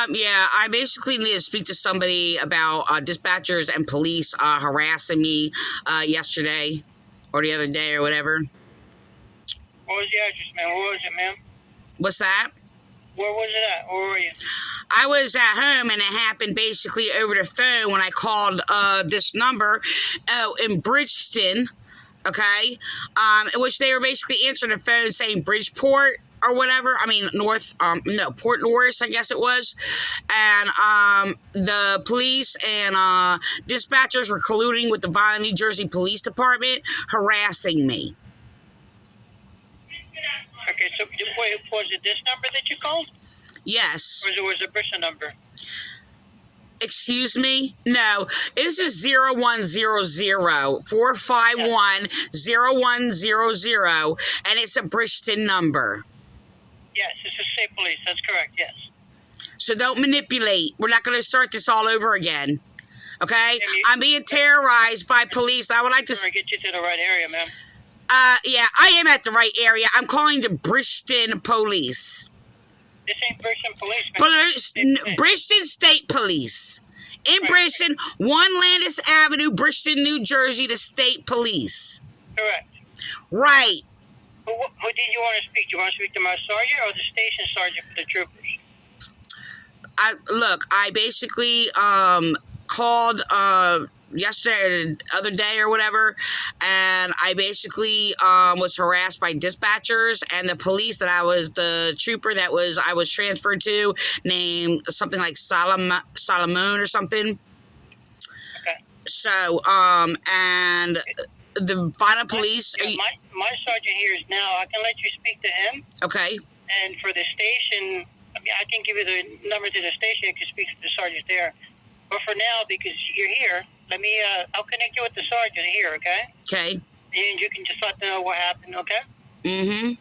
Yeah, I basically need to speak to somebody about dispatchers and police harassing me yesterday or the other day or whatever. What was the address, ma'am? Where was it, ma'am? What's that? Where was it at? Where were you? I was at home, and it happened basically over the phone when I called this number in Bridgeton, okay? In which they were basically answering the phone saying Bridgeport or whatever. I mean, Port Norris, I guess it was. And the police and dispatchers were colluding with the Vineland, New Jersey Police Department, harassing me. Okay, so wait, was it this number that you called? Yes. Or was it a Bridgeton number? Excuse me? No, this is 0100-451-0100, and it's a Bridgeton number. Yes, this is state police. That's correct, yes. So don't manipulate. We're not going to start this all over again. Okay? I'm being terrorized by police. I would like to get you to the right area, ma'am. Yeah, I am at the right area. I'm calling the Bridgeton Police. This ain't Bridgeton Police, ma'am. Bridgeton State Police. In Bridgeton, 1 Landis Avenue, Bridgeton, New Jersey, the State Police. Correct. Right. Who did you want to speak to? You want to speak to my sergeant or the station sergeant for the troopers? I basically called yesterday or the other day or whatever, and I basically was harassed by dispatchers and the police that the trooper that I was transferred to, named something like Solomon or something. Okay. So and the Vineland police. My sergeant here is now. I can let you speak to him. Okay. And for the station, I mean, I can give you the number to the station. You can speak to the sergeant there. But for now, because you're here, I'll connect you with the sergeant here, okay? Okay. And you can just let them know what happened, okay? Mm-hmm.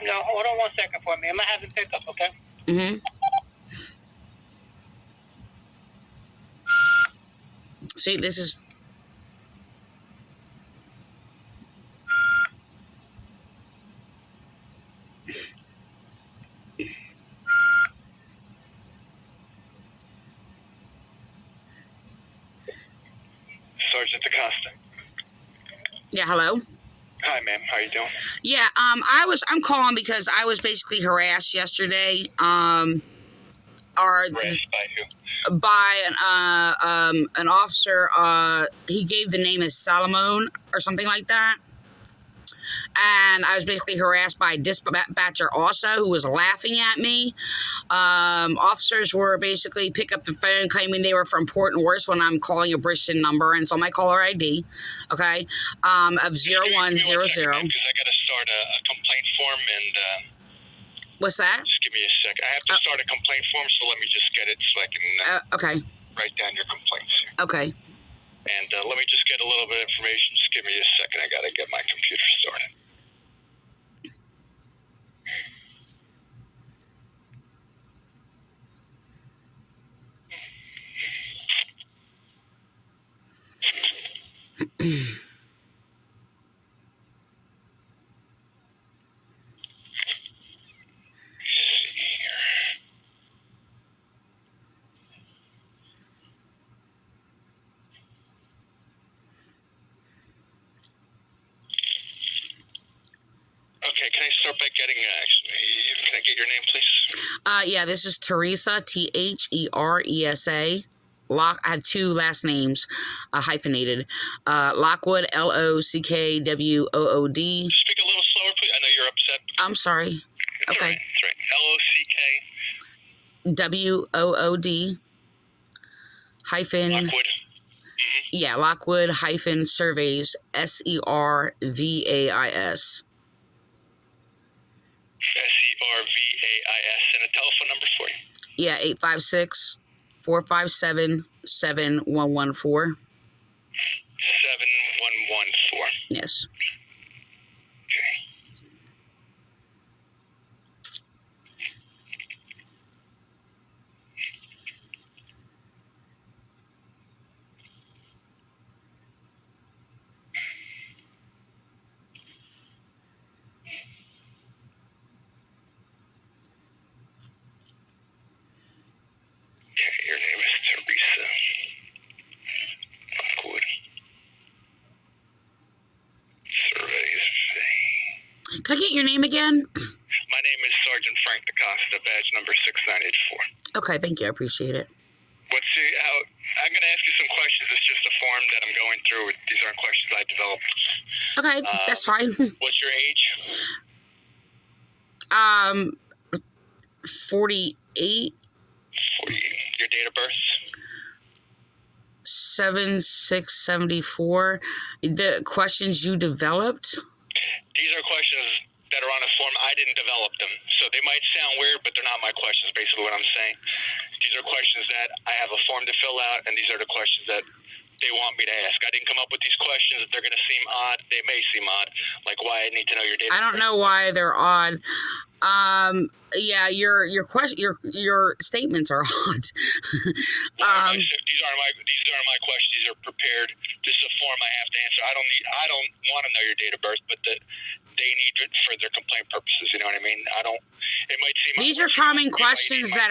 No, hold on 1 second for me. I'm going to have him pick up, okay? Mm-hmm. See, this is... Sergeant Acosta. Yeah, hello? Hi, ma'am. How you doing? Yeah, I'm calling because I was basically harassed yesterday. Harassed by who? By an officer. He gave the name as Solomon or something like that. And I was basically harassed by a dispatcher also, who was laughing at me. Officers were basically pick up the phone claiming they were from Port Norris when I'm calling a Bridgeton number, and it's on my caller ID, okay, of 0100. Because I got to start a complaint form and... What's that? Just give me a sec. I have to start a complaint form, so let me just get it so I can okay. write down your complaints. Okay. And let me just get a little bit of information. Just give me a second. I got to get my computer started. Okay, can I start by getting, can I get your name, please? Yeah, this is Teresa, T-H-E-R-E-S-A. I have 2 last names, hyphenated. Lockwood, L-O-C-K-W-O-O-D. Just speak a little slower, please. I know you're upset. I'm sorry. Okay. That's right. L-O-C-K. W-O-O-D. Hyphen. Lockwood. Mm-hmm. Yeah, Lockwood hyphen surveys, S-E-R-V-A-I-S. S-E-R-V-A-I-S. And a telephone number for you? Yeah, 856-457-7114. 7114. Yes. Can I get your name again? My name is Sergeant Frank Acosta, badge number 6984. Okay, thank you. I appreciate it. I'm going to ask you some questions. It's just a form that I'm going through. These aren't questions I developed. Okay, that's fine. What's your age? 48. 48. Your date of birth? 7674. The questions you developed? These are questions that are on a form. I didn't develop them. So they might sound weird, but they're not my questions, basically what I'm saying. These are questions that I have a form to fill out, and these are the questions that they want me to ask. I didn't come up with these questions. They're going to seem odd. They may seem odd, like why I need to know your date. I don't know why they're odd. Yeah, your statements are odd. These aren't my questions. These are prepared. This is a form I have to answer. I don't want to know your date of birth, but they need it for their complaint purposes. You know what I mean? It might seem. These are common questions that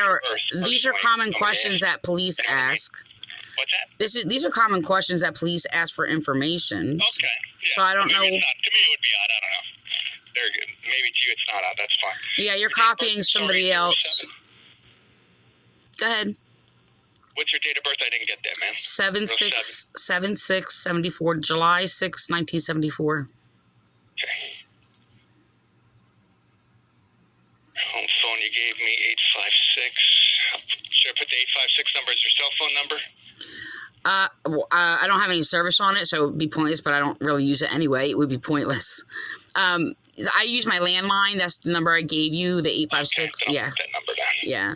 police ask. What's that? These are common questions that police ask for information. Okay. Yeah. So I don't know. To me, it would be odd. I don't know. Maybe to you, it's not odd. That's fine. Yeah, you're copying somebody else. Go ahead. What's your date of birth? I didn't get that, man. 7674, July 6, 1974. Okay. Home phone you gave me, 856. Should I put the 856 number as your cell phone number? I don't have any service on it, so it would be pointless, but I don't really use it anyway. It would be pointless. I use my landline. That's the number I gave you, the 856. Okay, yeah. Put that number down. Yeah.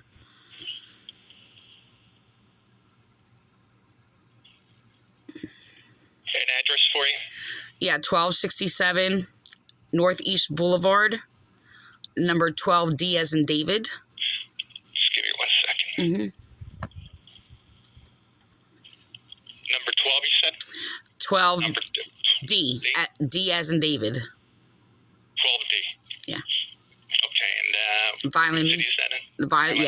An address for you? Yeah, 1267 Northeast Boulevard, number 12D as in David. Just give me 1 second. Mm-hmm. Number 12, you said? 12 Number D. D as in David. 12D. Yeah. Okay, and Vineland. what city is that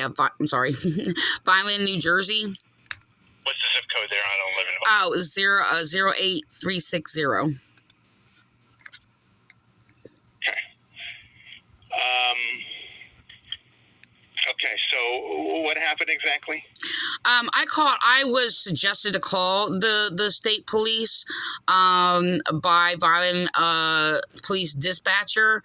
in? I'm sorry. Vineland, New Jersey. What's the zip code there? I don't live in. Oh, 08360. Okay. Okay, so what happened exactly? I was suggested to call the state police by Vineland police dispatcher,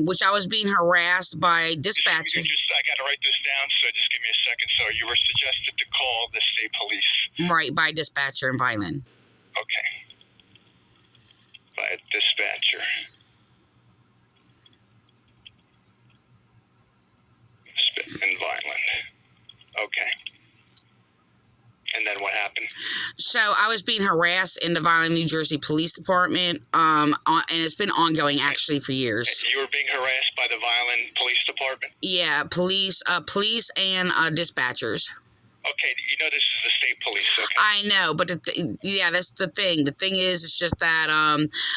which I was being harassed by dispatchers. I got to write this down, so just give me a second. So you were suggested to call the state police. Right, by dispatcher in Vineland. Okay. By a dispatcher. In Vineland. Okay. And then what happened? So I was being harassed in the Vineland, New Jersey Police Department, and it's been ongoing actually for years. You were being harassed by the Vineland Police Department? Yeah, police and dispatchers. Okay, you know this is the state police, okay? I know, but that's the thing. The thing is, it's just that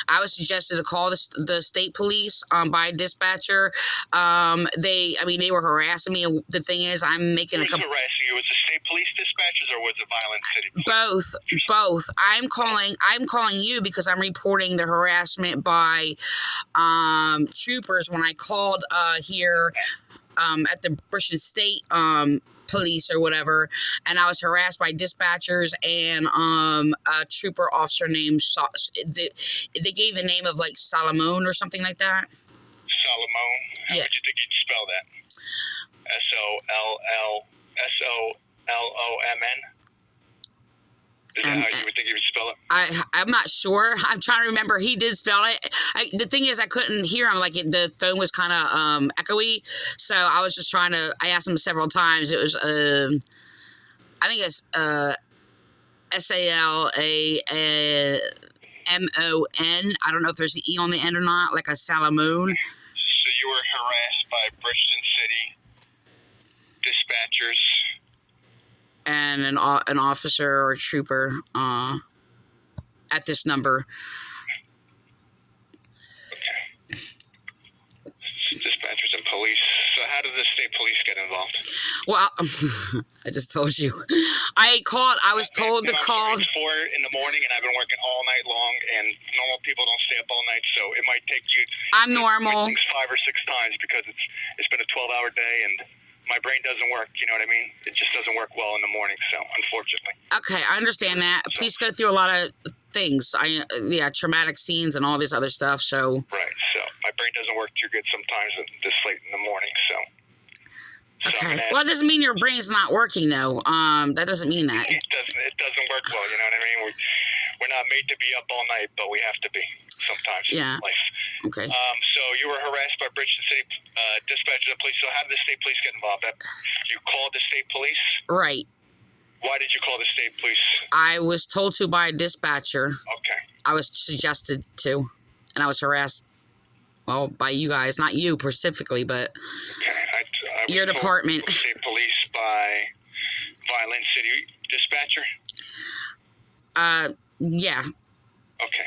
I was suggested to call the state police by dispatcher. They were harassing me. And the thing is, I'm making Who was harassing you? Was it state police dispatchers or was it Vineland City Police? Both. I'm calling you because I'm reporting the harassment by troopers when I called here at the Bridgeton State police or whatever, and I was harassed by dispatchers and a trooper officer named they gave the name of like Solomon or something like that. Solomon? How would you think you'd spell that? SOLLOMN? Is that how you would think you would spell it? I'm not sure. I'm trying to remember. He did spell it. The thing is, I couldn't hear him. Like the phone was kind of echoey, so I was just trying to. I asked him several times. It was I think it's SALAMON. I don't know if there's an E on the end or not, like a Salamone. So you were harassed by Bridgeton City dispatchers. And an officer or a trooper at this number. Okay. Dispatchers and police. So how how did the state police get involved? Well, I just told you. I was told to call. It's 4 in the morning, and I've been working all night long, and normal people don't stay up all night, so it might take you. I'm normal. 5 or 6 times because it's been a 12-hour day, and my brain doesn't work. You know what I mean? It just doesn't work well in the morning. So unfortunately. Okay, I understand that. Police go through a lot of things. Traumatic scenes and all this other stuff. So. Right. So my brain doesn't work too good sometimes this late in the morning. So. Okay. Well, it doesn't mean your brain's not working, though. That doesn't mean that. It doesn't work well. You know what I mean? We're not made to be up all night, but we have to be sometimes in life. Okay. So you were harassed by Bridgeton City dispatch of the police. So how did the state police get involved? You called the state police? Right. Why did you call the state police? I was told to by a dispatcher. Okay. I was suggested to, and I was harassed. Well, by you guys, not you specifically, but your department. State police by Vineland City dispatcher? Yeah. Okay.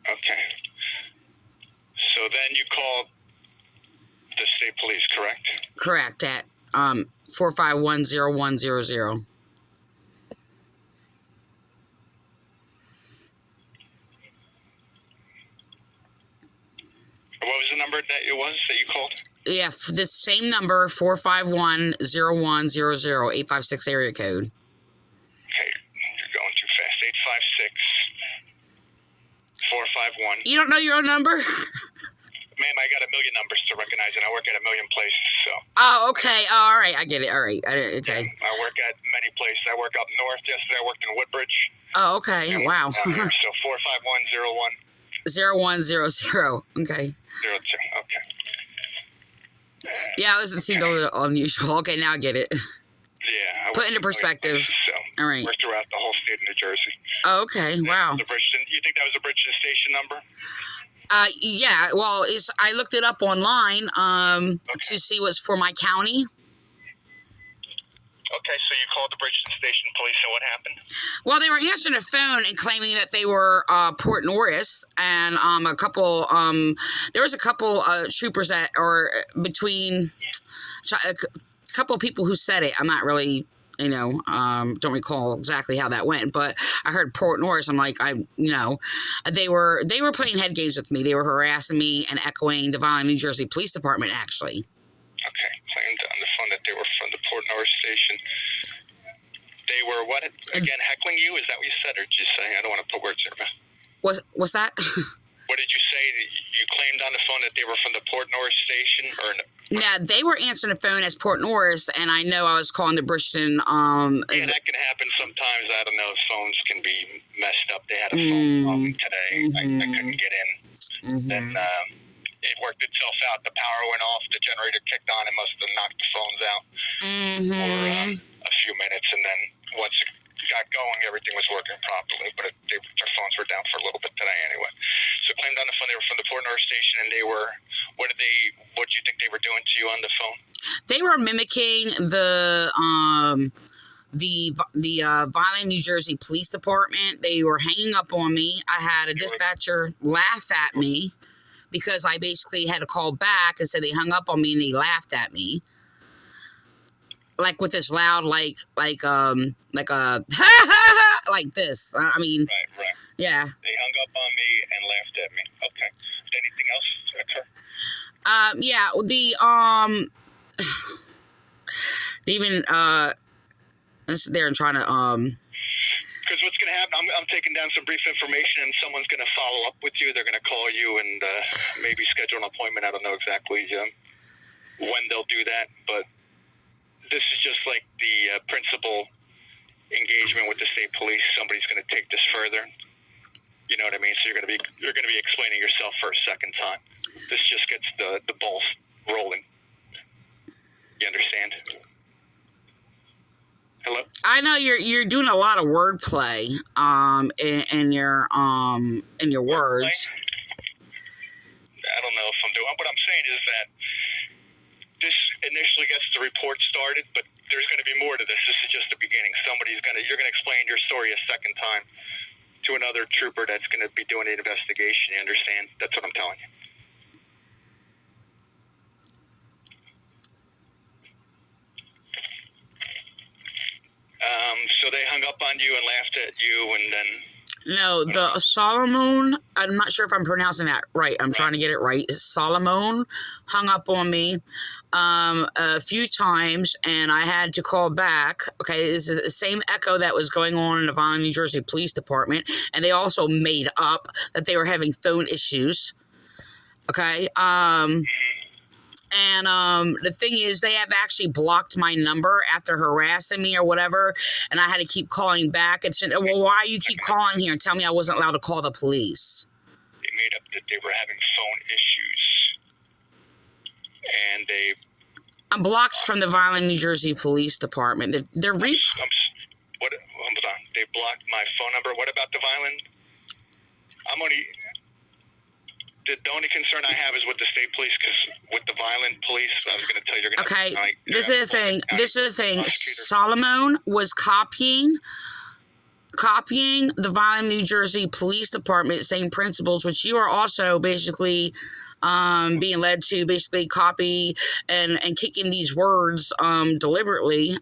Okay. So then you called the state police, correct? Correct, at 451-0100. What was the number that you called? Yeah, this same number, 451-0100, 856 area code. Okay, you're going too fast. 856-451. You don't know your own number? Ma'am, I got a million numbers to recognize, and I work at a million places, so. Oh, okay. Oh, all right. I get it. All right. Okay. I work at many places. I work up north. Yesterday, I worked in Woodbridge. Oh, okay. Wow. So 451-01. 0100. Okay. 02. Okay. Yeah, it doesn't seem a little unusual. Okay, now I get it. Yeah. Put into perspective. All right. We're throughout the whole state of New Jersey. Oh, okay. Wow. The Bridgeton. You think that was a Bridgeton station number? Yeah. Well, I looked it up online to see what's for my county. Okay, so you called the Bridgeton Station Police, and what happened? Well, they were answering the phone and claiming that they were Port Norris, and there was a couple troopers that are between a couple of people who said it. I'm not really, don't recall exactly how that went, but I heard Port Norris. I'm like, they were playing head games with me. They were harassing me and echoing the Vineland, New Jersey Police Department, actually. Okay, claimed on the phone that they were from the Port Norris station. They were what again? Heckling you? Is that what you said, or did you say? I don't want to put words in your mouth. What's that? What did you say? You claimed on the phone that they were from the Port Norris station, or no? Yeah, they were answering the phone as Port Norris, and I know I was calling the Bridgeton. Yeah, that can happen sometimes. I don't know. Phones can be messed up. They had a phone problem today. I couldn't get in. Then it worked itself out. The power went off. The generator kicked on. It must have knocked the phones out for a few minutes, and then once it got going, everything was working properly. But their phones were down for a little bit today, anyway. So claimed on the phone they were from the Port Norris station, and they were. What do you think they were doing to you on the phone? They were mimicking the Vineland, New Jersey Police Department. They were hanging up on me. I had a dispatcher laugh at me because I basically had to call back and said they hung up on me and they laughed at me. Like with this loud, like like this. I mean, right. Yeah. They hung up on me and laughed at me. Okay. Did anything else occur? Yeah. Even there and trying to Because what's going to happen? I'm taking down some brief information, and someone's going to follow up with you. They're going to call you and maybe schedule an appointment. I don't know exactly when they'll do that, but this is just like the principal engagement with the state police. Somebody's going to take this further. You know what I mean? So you're going to be explaining yourself for a second time. This just gets the ball rolling. You understand? Hello? I know you're doing a lot of wordplay in your words. I don't know if I'm doing. What I'm saying is that this initially gets the report started, but there's going to be more to this. This is just the beginning. You're going to explain your story a second time to another trooper that's going to be doing an investigation. You understand? That's what I'm telling you. So they hung up on you and laughed at you, and then... No, the Solomon, I'm not sure if I'm pronouncing that right. I'm trying to get it right. Solomon hung up on me a few times, and I had to call back. Okay, this is the same echo that was going on in the Vineland, New Jersey Police Department, and they also made up that they were having phone issues. Okay, and the thing is, they have actually blocked my number after harassing me or whatever, and I had to keep calling back and said, well, why you keep calling here and tell me I wasn't allowed to call the police? They made up that they were having phone issues, and I'm blocked from the Vineland, New Jersey Police Department. Hold on. They blocked my phone number. What about the Vineland? The only concern I have is with the state police, because with the Vineland police, I was going to tell you, you're going to... Okay, this is the thing. Solomon was copying the Vineland, New Jersey Police Department, same principles, which you are also basically being led to basically copy and kicking these words deliberately.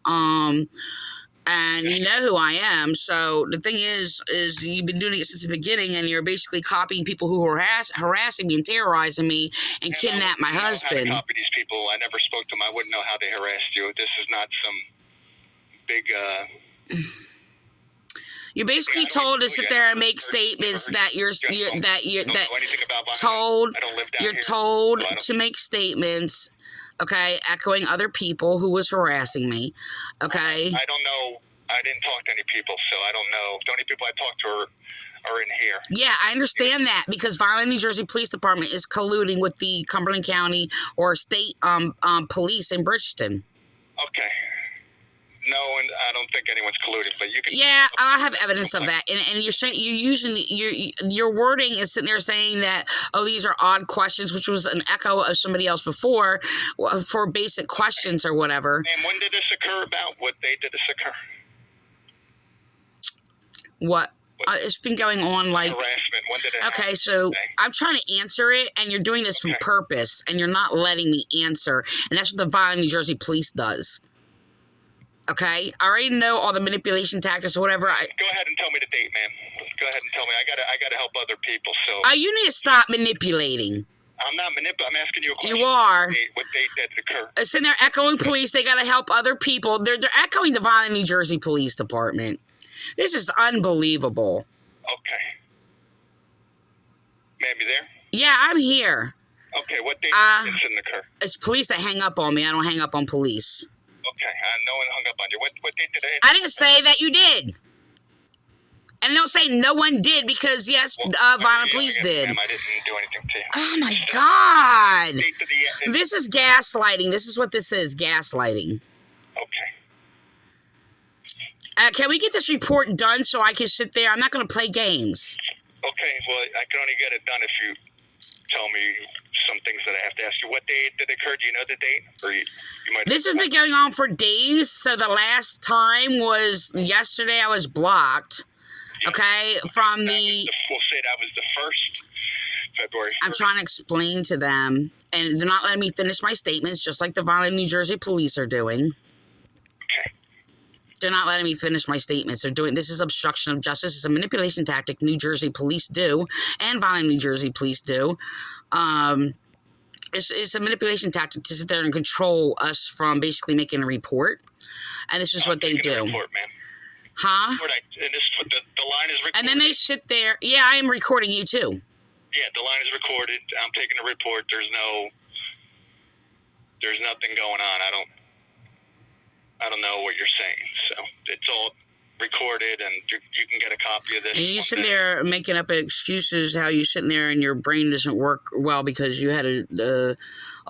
And you know who I am. So the thing is you've been doing it since the beginning, and you're basically copying people who are harassing me and terrorizing me and kidnap my husband. I copy these people. I never spoke to them. I wouldn't know how they harassed you. This is not some big... You basically told to sit there and make statements that you're told to make statements. Okay, echoing other people who was harassing me. Okay. I don't know. I didn't talk to any people, so I don't know. The only people I talked to are in here. Yeah, I understand that, because Vineland, New Jersey Police Department is colluding with the Cumberland County or state police in Bridgeton. Okay. No, and I don't think anyone's colluding, but you can... Yeah, I have evidence of that, and you're using your wording is sitting there saying that, oh, these are odd questions, which was an echo of somebody else before for basic questions or whatever. And when did this occur? About what day did this occur? What? It's been going on like... Harassment. When did it happen? Okay, so I'm trying to answer it, and you're doing this from purpose, and you're not letting me answer, and that's what the Vineland, New Jersey Police does. Okay, I already know all the manipulation tactics or whatever. Go ahead and tell me the date, man. Go ahead and tell me. I gotta help other people. So. You need to stop manipulating. I'm not manipulating. I'm asking you a question. You are. What date did it occur? It's in there echoing police. They gotta help other people. They're echoing the Vineland, New Jersey Police Department. This is unbelievable. Okay. Ma'am, you there? Yeah, I'm here. Okay, what date did this occur? It's police that hang up on me. I don't hang up on police. Okay, no one hung up on you. What date did it? I didn't say that you did. And don't say no one did, because, yes, Vineland Police did. I didn't do anything to you. Oh, my God. This is gaslighting. This is what this is, gaslighting. Okay. Can we get this report done so I can sit there? I'm not going to play games. Okay, well, I can only get it done if you tell me some things that I have to ask you. What date did it occur? Do you know the date? Or you might... This has been going on for days, so the last time was yesterday. I was blocked. Okay, from the... We'll say that was the 1st February 1st. I'm trying to explain to them, and they're not letting me finish my statements, just like the Vineland, New Jersey police are doing. Okay. They're not letting me finish my statements. They're doing... This is obstruction of justice. It's a manipulation tactic New Jersey police do, and Vineland, New Jersey police do. It's a manipulation tactic to sit there and control us from basically making a report. And this is what they do. Report, ma'am. Huh? And the line is recorded. And then they sit there. Yeah, I am recording you too. Yeah, the line is recorded. I'm taking a report. There's nothing going on. I don't know what you're saying. So it's all recorded, and you can get a copy of this. And you sitting there making up excuses how you sitting there and your brain doesn't work well because you had a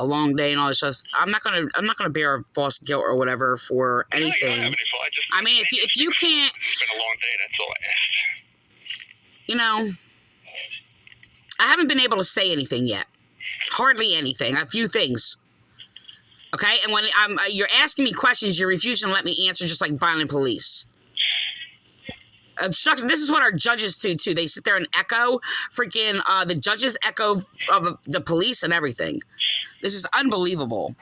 long day and all this stuff. I'm not gonna bear false guilt or whatever for anything. No, you don't have any fault. I mean, if you can't, it's been a long day. That's all I asked. You know, I haven't been able to say anything yet. Hardly anything. A few things. Okay, and when you're asking me questions, you're refusing to let me answer, just like violent police. Obstruction. This is what our judges do too. They sit there and echo freaking the judges echo of the police and everything. This is unbelievable.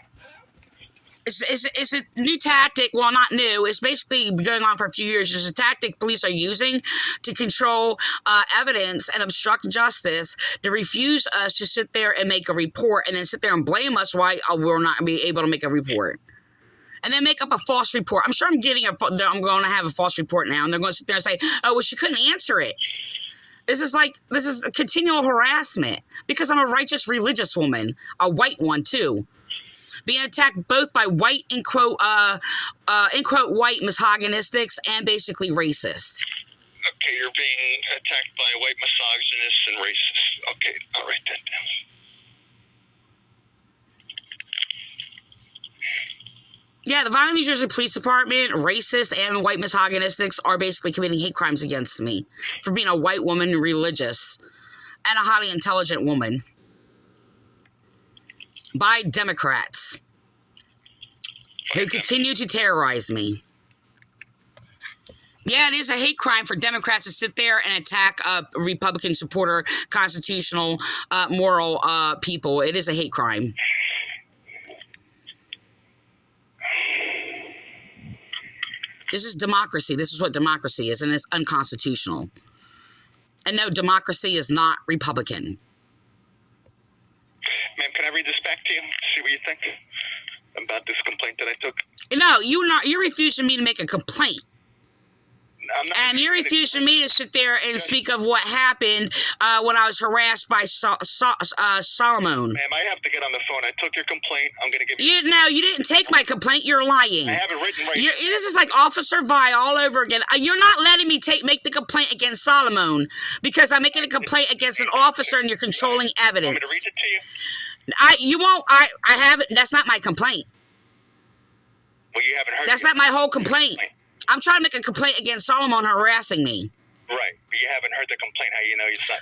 It's a new tactic. Well, not new. It's basically been going on for a few years. It's a tactic police are using to control evidence and obstruct justice, to refuse us to sit there and make a report, and then sit there and blame us why we're not be able to make a report. And then make up a false report. I'm sure I'm going to have a false report now, and they're going to sit there and say, oh, well, she couldn't answer it. This is a continual harassment, because I'm a righteous religious woman, a white one too. Being attacked both by white, in quote, white misogynistics and basically racists. Okay, you're being attacked by white misogynists and racists. Okay, I'll write that down. Yeah, the Vineland, New Jersey Police Department, racists and white misogynistics are basically committing hate crimes against me for being a white woman, religious, and a highly intelligent woman. By Democrats who continue to terrorize me. Yeah, it is a hate crime for Democrats to sit there and attack Republican supporter, constitutional, moral people. It is a hate crime. This is democracy. This is what democracy is, and it's unconstitutional. And no, democracy is not Republican. Ma'am, can I read this back to you? See what you think about this complaint that I took? No, you're refusing me to make a complaint. And you're refusing me to sit there and speak of what happened when I was harassed by Solomon. Ma'am, I have to get on the phone. I took your complaint. I'm going to give you... No, you didn't take my complaint. You're lying. I have it written right here. This is like Officer Vi all over again. You're not letting me make the complaint against Solomon, because I'm making a complaint against an officer and you're controlling evidence. Want me to read it to you? You won't. I haven't. That's not my complaint. Well, you haven't heard That's not my whole complaint. I'm trying to make a complaint against Solomon harassing me. Right, but you haven't heard the complaint. How you know it's not?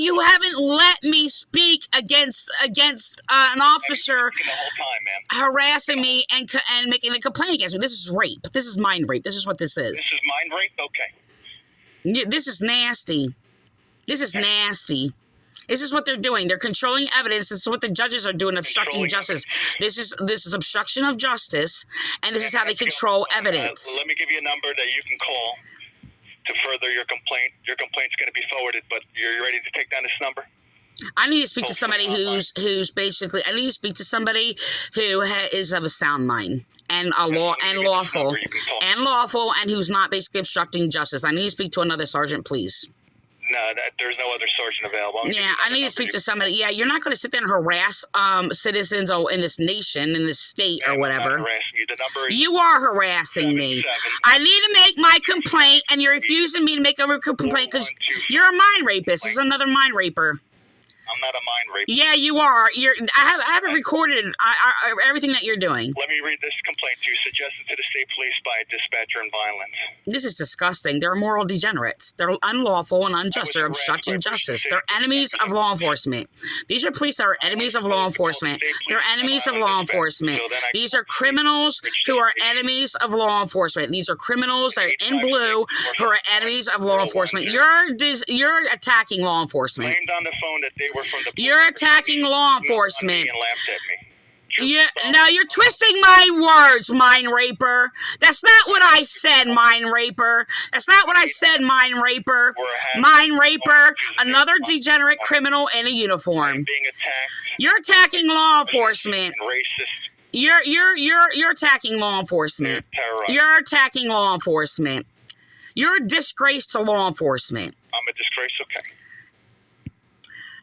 You haven't let me speak against an officer the whole time, ma'am. harassing me and making a complaint against me. This is rape. This is mind rape. This is what this is. This is mind rape? Okay. Yeah, this is nasty. This is nasty. This is what they're doing. They're controlling evidence. This is what the judges are doing, obstructing justice. This is obstruction of justice, and this is how they control evidence. Let me give you a number that you can call to further your complaint. Your complaint's going to be forwarded, but you're ready to take down this number? I need to speak to somebody who's basically. I need to speak to somebody who is of a sound mind and lawful, and who's not basically obstructing justice. I need to speak to another sergeant, please. No, there's no other sergeant available. Yeah, I need to speak to somebody. Yeah, you're not going to sit there and harass citizens in this nation, in this state, or whatever. I'm not harassing you. The number is you are harassing me. I need to make my complaint, and you're refusing me to make a complaint because you're a mind rapist. This is another mind raper. I'm not a mind rapist. Yeah, you are. I have it recorded. Everything that you're doing. Let me read this complaint to you. Suggested to the state police by a dispatcher in Vineland. This is disgusting. They're moral degenerates. They're unlawful and unjust. They're obstructing justice. They're enemies of law enforcement. These are police that are enemies of law enforcement. They're enemies of law enforcement. These are criminals who are enemies of law enforcement. These are criminals that are in blue who are enemies of law enforcement. You're attacking law enforcement. Claimed on the phone that they were from the... You're attacking law enforcement. And laughed at me. Yeah, now you're twisting my words, mind raper. That's not what I said, mind raper. That's not what I said, mind raper. Mind raper, another degenerate criminal in a uniform. Being attacked. You're attacking law enforcement. Racist. You're attacking law enforcement. You're attacking law enforcement. You're a disgrace to law enforcement. I'm a disgrace, okay.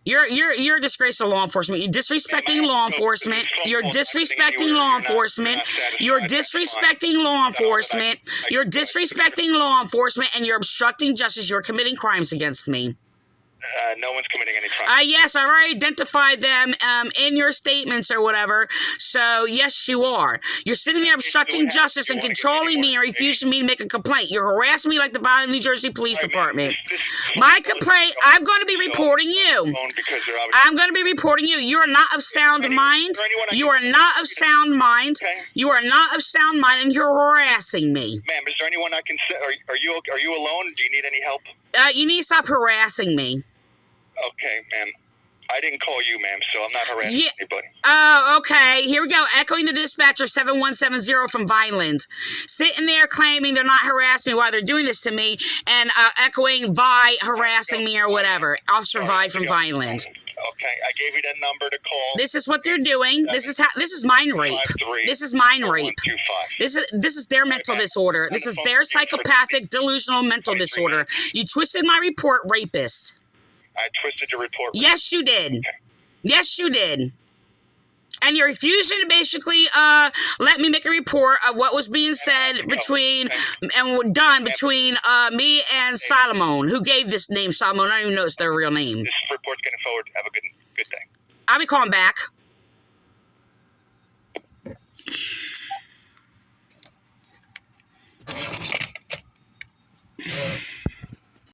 You're a disgrace to law enforcement. You're disrespecting law enforcement. You're disrespecting law enforcement. You're disrespecting law enforcement. You're disrespecting law enforcement, and you're obstructing justice. You're committing crimes against me. No one's committing any crime. Yes, I already identified them in your statements or whatever. So, yes, you are. You're sitting there obstructing justice and controlling me and refusing me to make a complaint. You're harassing me like the Vineland, New Jersey Police Department. My complaint, I'm going to be reporting you. I'm going to be reporting you. You are not of sound mind. You are not of sound mind. You are not of sound mind, and you're harassing me. Ma'am, is there anyone I can... Are you alone? Do you need any help? You need to stop harassing me. Okay, ma'am. I didn't call you, ma'am, so I'm not harassing anybody. Oh, okay. Here we go. Echoing the dispatcher 7170 from Vineland. Sitting there claiming they're not harassing me while they're doing this to me, and echoing Vi harassing me or whatever. Officer Vi from Vineland. Okay, I gave you that number to call. This is what they're doing. This is mind rape. This is mind rape. This is their mental disorder. This is their psychopathic, delusional mental disorder. You twisted my report, rapist. I twisted your report. Yes, you did. Okay. Yes, you did. And you're refusing to basically let me make a report of what was being said between me and Solomon, who gave this name Solomon. I don't even know it's their real name. This report's getting forward. Have a good day. I'll be calling back.